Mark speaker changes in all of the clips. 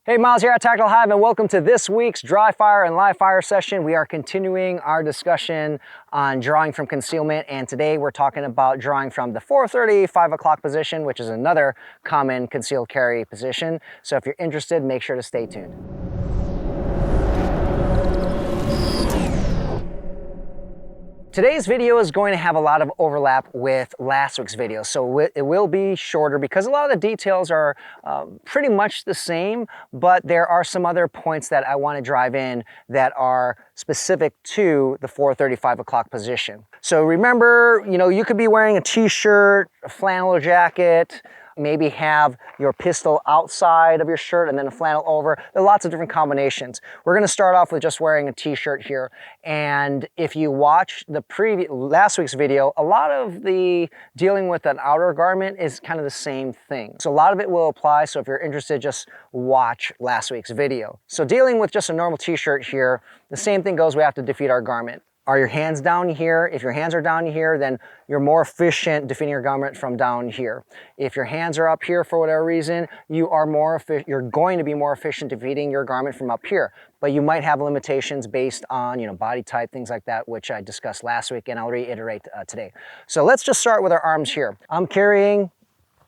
Speaker 1: Hey, Miles here at Tactical Hyve, and welcome to this week's dry fire and live fire session. We are continuing our discussion on drawing from concealment, and today we're talking about drawing from the 4:30, 5 o'clock position, which is another common concealed carry position. So if you're interested, make sure to stay tuned. Today's video is going to have a lot of overlap with last week's video, so it will be shorter because a lot of the details are pretty much the same, but there are some other points that I want to drive in that are specific to the 4:30, 5 o'clock position. So remember, you could be wearing a t-shirt, a flannel jacket, maybe have your pistol outside of your shirt and then a flannel over. There are lots of different combinations. We're going to start off with just wearing a t-shirt here. And if you watch the last week's video, a lot of the dealing with an outer garment is kind of the same thing. So a lot of it will apply. So if you're interested, just watch last week's video. So dealing with just a normal t-shirt here, the same thing goes. We have to defeat our garment. Are your hands down here? If your hands are down here, then you're more efficient defeating your garment from down here. If your hands are up here for whatever reason, you're going to be more efficient defeating your garment from up here. But you might have limitations based on body type, things like that, which I discussed last week, and I'll reiterate today. So let's just start with our arms here. I'm carrying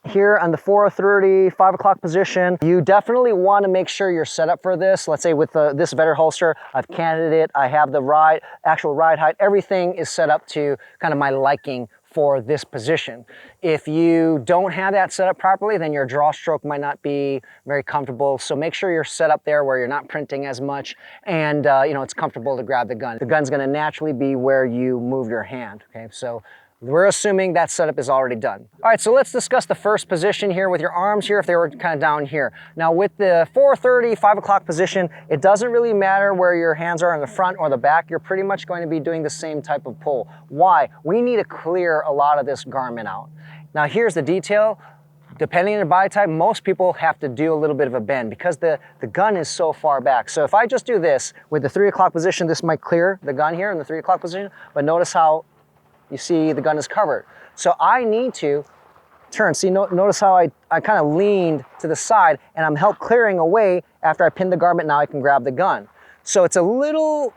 Speaker 1: here on the 4:30, 5 o'clock position. You definitely want to make sure you're set up for this. Let's say with this veteran holster, I've canted it, I have the actual ride height, everything is set up to kind of my liking for this position. If you don't have that set up properly, then your draw stroke might not be very comfortable. So make sure you're set up there where you're not printing as much and it's comfortable to grab the gun. The gun's going to naturally be where you move your hand. Okay, so we're assuming that setup is already done. All right, so let's discuss the first position here with your arms here if they were kind of down here. Now with the 4:30, 5 o'clock position, it doesn't really matter where your hands are in the front or the back. You're pretty much going to be doing the same type of pull. Why? We need to clear a lot of this garment out. Now here's the detail. Depending on your body type, most people have to do a little bit of a bend because the gun is so far back. So if I just do this with the 3 o'clock position, this might clear the gun here in the 3 o'clock position, but notice how you see the gun is covered. So I need to turn. See, notice how I kind of leaned to the side and I'm helped clearing away after I pinned the garment. Now I can grab the gun. So it's a little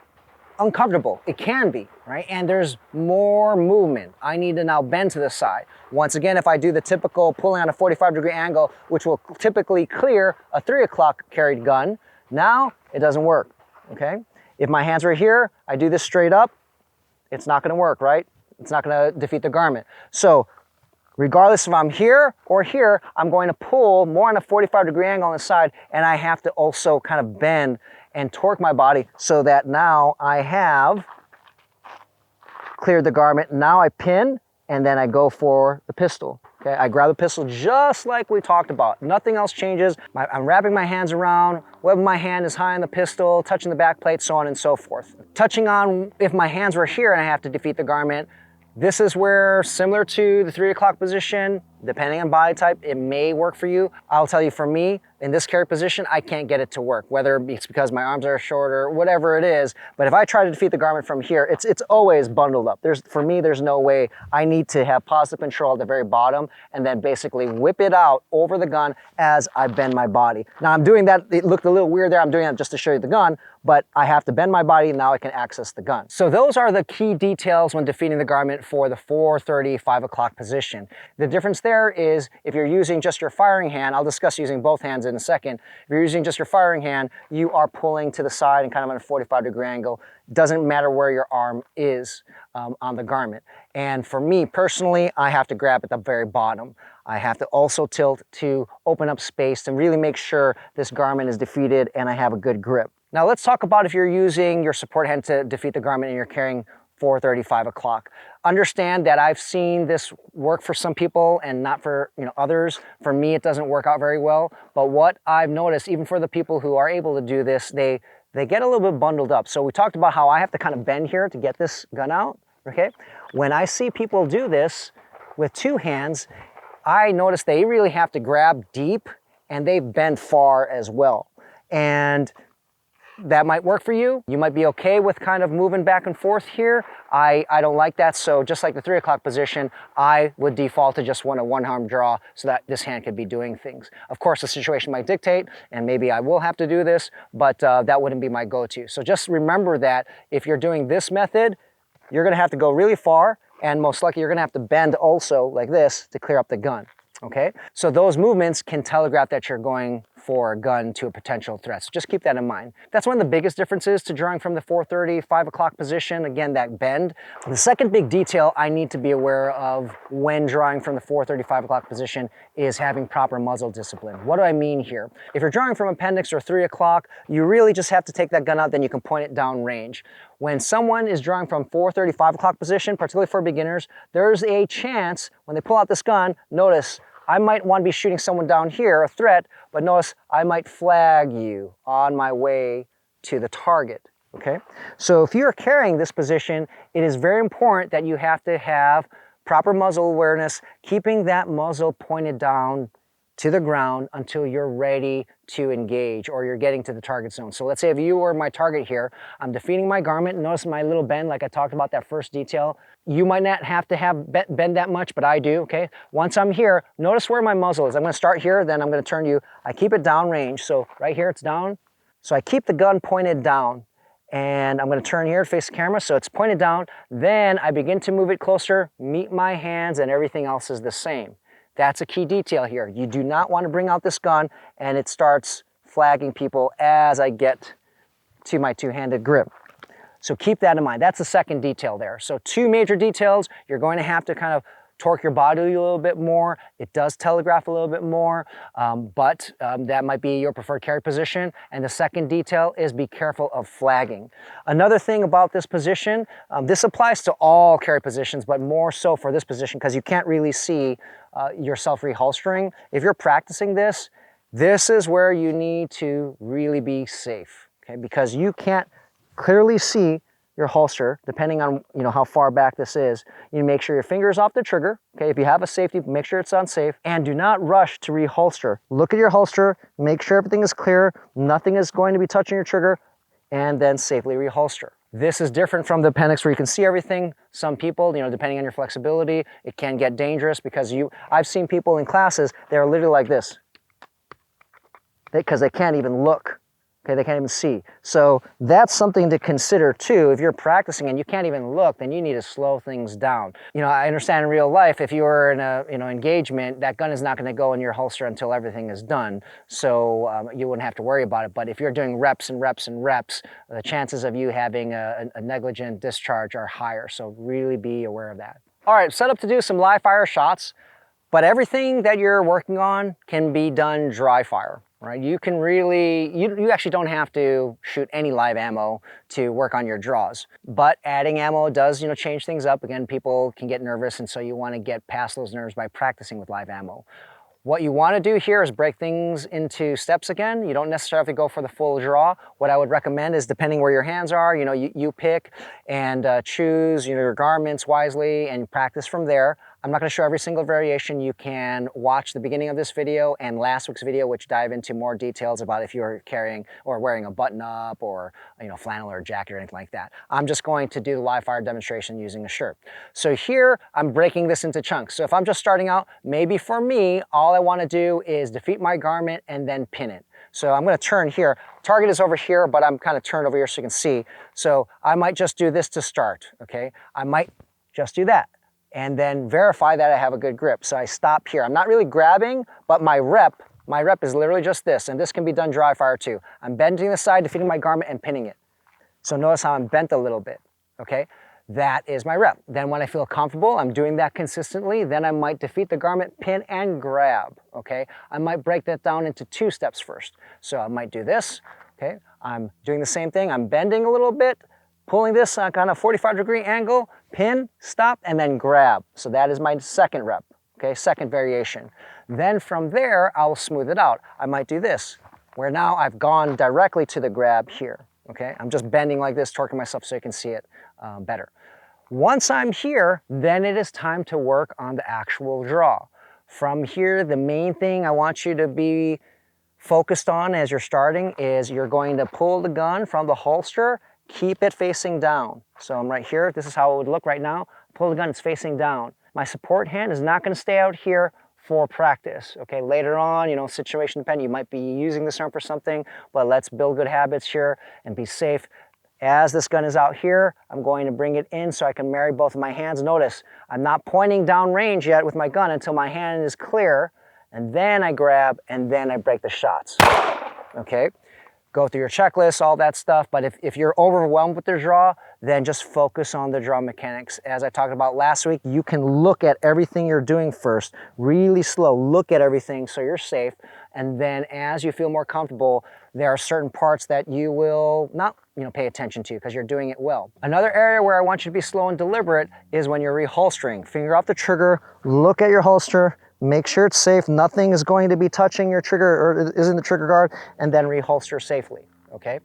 Speaker 1: uncomfortable. It can be, right? And there's more movement. I need to now bend to the side. Once again, if I do the typical pulling on a 45-degree angle, which will typically clear a 3 o'clock carried gun, now it doesn't work, okay? If my hands are here, I do this straight up, it's not gonna work, right? It's not going to defeat the garment. So regardless if I'm here or here, I'm going to pull more on a 45-degree angle on the side, and I have to also kind of bend and torque my body so that now I have cleared the garment. Now I pin, and then I go for the pistol. Okay, I grab the pistol just like we talked about. Nothing else changes. I'm wrapping my hands around, whether my hand is high on the pistol, touching the back plate, so on and so forth. Touching on if my hands were here and I have to defeat the garment, this is where, similar to the 3 o'clock position, depending on body type, it may work for you. I'll tell you, for me, in this carry position, I can't get it to work, whether it's because my arms are shorter, whatever it is. But if I try to defeat the garment from here, it's always bundled up. For me, there's no way. I need to have positive control at the very bottom and then basically whip it out over the gun as I bend my body. Now I'm doing that, it looked a little weird there. I'm doing that just to show you the gun, but I have to bend my body and now I can access the gun. So those are the key details when defeating the garment for the 4:30, 5 o'clock position. The difference there is if you're using just your firing hand, I'll discuss using both hands in a second. If you're using just your firing hand, you are pulling to the side and kind of on a 45-degree angle. Doesn't matter where your arm is on the garment. And for me personally, I have to grab at the very bottom. I have to also tilt to open up space to really make sure this garment is defeated and I have a good grip. Now let's talk about if you're using your support hand to defeat the garment and you're carrying 4:30, 5 o'clock. Understand that I've seen this work for some people and not for others. For me, it doesn't work out very well. But what I've noticed, even for the people who are able to do this, they get a little bit bundled up. So we talked about how I have to kind of bend here to get this gun out, okay? When I see people do this with 2 hands, I notice they really have to grab deep and they bend far as well. And that might work for you. You might be okay with kind of moving back and forth here. I don't like that, so just like the 3 o'clock position, I would default to just want a one-arm draw so that this hand could be doing things. Of course, the situation might dictate, and maybe I will have to do this, but that wouldn't be my go-to. So just remember that if you're doing this method, you're gonna have to go really far, and most likely you're gonna have to bend also like this to clear up the gun. Okay, so those movements can telegraph that you're going for a gun to a potential threat. So just keep that in mind. That's one of the biggest differences to drawing from the 4:30, 5 o'clock position. Again, that bend. The second big detail I need to be aware of when drawing from the 4:30, 5 o'clock position is having proper muzzle discipline. What do I mean here? If you're drawing from appendix or 3 o'clock, you really just have to take that gun out, then you can point it down range. When someone is drawing from 4:30, 5 o'clock position, particularly for beginners, there's a chance when they pull out this gun, notice I might want to be shooting someone down here, a threat, but notice I might flag you on my way to the target, okay? So if you're carrying this position, it is very important that you have to have proper muzzle awareness, keeping that muzzle pointed down to the ground until you're ready to engage or you're getting to the target zone. So let's say if you were my target here, I'm defeating my garment, notice my little bend like I talked about that first detail. You might not have to bend that much, but I do, okay? Once I'm here, notice where my muzzle is. I'm gonna start here, then I'm gonna turn you. I keep it down range, so right here it's down. So I keep the gun pointed down and I'm gonna turn here, face the camera, so it's pointed down. Then I begin to move it closer, meet my hands, and everything else is the same. That's a key detail here. You do not want to bring out this gun and it starts flagging people as I get to my two-handed grip. So keep that in mind. That's the second detail there. So 2 major details. You're going to have to kind of torque your body a little bit more. It does telegraph a little bit more, but that might be your preferred carry position. And the second detail is be careful of flagging. Another thing about this position, this applies to all carry positions, but more so for this position because you can't really see yourself reholstering. If you're practicing this, this is where you need to really be safe, okay? Because you can't clearly see your holster, depending on how far back this is. You make sure your finger is off the trigger. Okay, if you have a safety, make sure it's unsafe, and do not rush to reholster. Look at your holster, make sure everything is clear, nothing is going to be touching your trigger, and then safely reholster. This is different from the appendix where you can see everything. Some people, depending on your flexibility, it can get dangerous because I've seen people in classes, they're literally like this because they can't even look. Okay, they can't even see. So that's something to consider too. If you're practicing and you can't even look, then you need to slow things down. I understand in real life, if you're in a engagement, that gun is not going to go in your holster until everything is done. So you wouldn't have to worry about it. But if you're doing reps and reps and reps, the chances of you having a negligent discharge are higher. So really be aware of that. All right, set up to do some live fire shots, but everything that you're working on can be done dry fire. Right, you can really, you actually don't have to shoot any live ammo to work on your draws. But adding ammo does, change things up. Again, people can get nervous, and so you want to get past those nerves by practicing with live ammo. What you want to do here is break things into steps again. You don't necessarily have to go for the full draw. What I would recommend is, depending where your hands are, you pick and choose your garments wisely and practice from there. I'm not going to show every single variation. You can watch the beginning of this video and last week's video, which dive into more details about if you're carrying or wearing a button-up or flannel or a jacket or anything like that. I'm just going to do the live fire demonstration using a shirt. So here, I'm breaking this into chunks. So if I'm just starting out, maybe for me, all I want to do is defeat my garment and then pin it. So I'm going to turn here. Target is over here, but I'm kind of turned over here so you can see. So I might just do this to start, okay? I might just do that and then verify that I have a good grip. So I stop here. I'm not really grabbing, but my rep is literally just this, and this can be done dry fire too. I'm bending the side, defeating my garment, and pinning it. So notice how I'm bent a little bit, okay? That is my rep. Then when I feel comfortable, I'm doing that consistently, then I might defeat the garment, pin, and grab, okay? I might break that down into 2 steps first. So I might do this, okay? I'm doing the same thing. I'm bending a little bit, pulling this on a 45-degree angle, pin, stop, and then grab. So that is my second rep, okay? Second variation. Then from there, I'll smooth it out. I might do this, where now I've gone directly to the grab here, okay? I'm just bending like this, torquing myself so you can see it better. Once I'm here, then it is time to work on the actual draw. From here, the main thing I want you to be focused on as you're starting is you're going to pull the gun from the holster, keep it facing down. So I'm right here, this is how it would look right now. Pull the gun, it's facing down. My support hand is not gonna stay out here for practice, okay? Later on, you know, situation depending, you might be using this arm for something, but let's build good habits here and be safe. As this gun is out here, I'm going to bring it in so I can marry both of my hands. Notice, I'm not pointing down range yet with my gun until my hand is clear, and then I grab, and then I break the shots, okay? Go through your checklist, all that stuff, but if you're overwhelmed with the draw, then just focus on the draw mechanics. As I talked about last week, you can look at everything you're doing first, really slow, look at everything so you're safe, and then as you feel more comfortable, there are certain parts that you will not pay attention to because you're doing it well. Another area where I want you to be slow and deliberate is when you're reholstering. Finger off the trigger, look at your holster, make sure it's safe, nothing is going to be touching your trigger or is in the trigger guard, and then reholster safely, okay?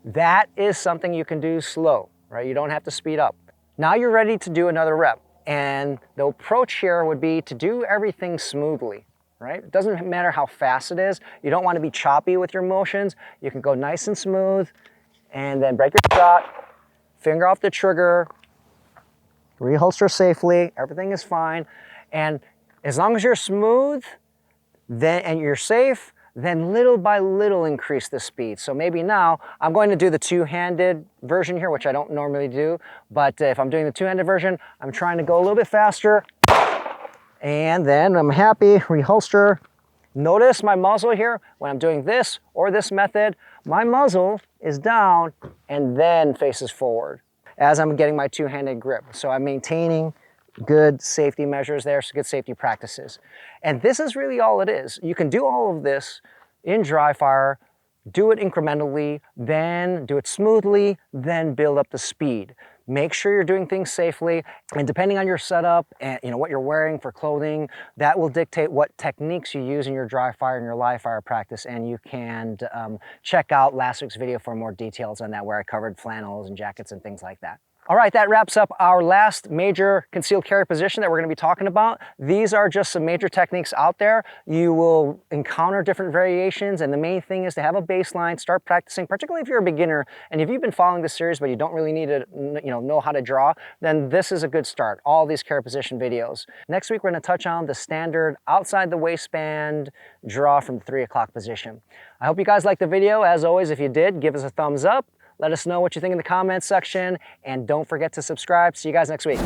Speaker 1: That is something you can do slow, right? You don't have to speed up. Now you're ready to do another rep, and the approach here would be to do everything smoothly, right? It doesn't matter how fast it is. You don't want to be choppy with your motions. You can go nice and smooth, and then break your shot, finger off the trigger, reholster safely, everything is fine. And as long as you're smooth and you're safe, then little by little increase the speed. So maybe now I'm going to do the two-handed version here, which I don't normally do, but if I'm doing the two-handed version, I'm trying to go a little bit faster, and then I'm happy, reholster. Notice my muzzle here, when I'm doing this or this method, my muzzle is down and then faces forward as I'm getting my two-handed grip. So I'm maintaining good safety measures there, so good safety practices. And this is really all it is. You can do all of this in dry fire, do it incrementally, then do it smoothly, then build up the speed. Make sure you're doing things safely, and depending on your setup and what you're wearing for clothing, that will dictate what techniques you use in your dry fire and your live fire practice. And you can check out last week's video for more details on that, where I covered flannels and jackets and things like that. All right, that wraps up our last major concealed carry position that we're going to be talking about. These are just some major techniques out there. You will encounter different variations, and the main thing is to have a baseline, start practicing, particularly if you're a beginner, and if you've been following this series but you don't really need to know how to draw, then this is a good start, all these carry position videos. Next week, we're going to touch on the standard outside the waistband draw from the 3 o'clock position. I hope you guys liked the video. As always, if you did, give us a thumbs up. Let us know what you think in the comments section, and don't forget to subscribe. See you guys next week.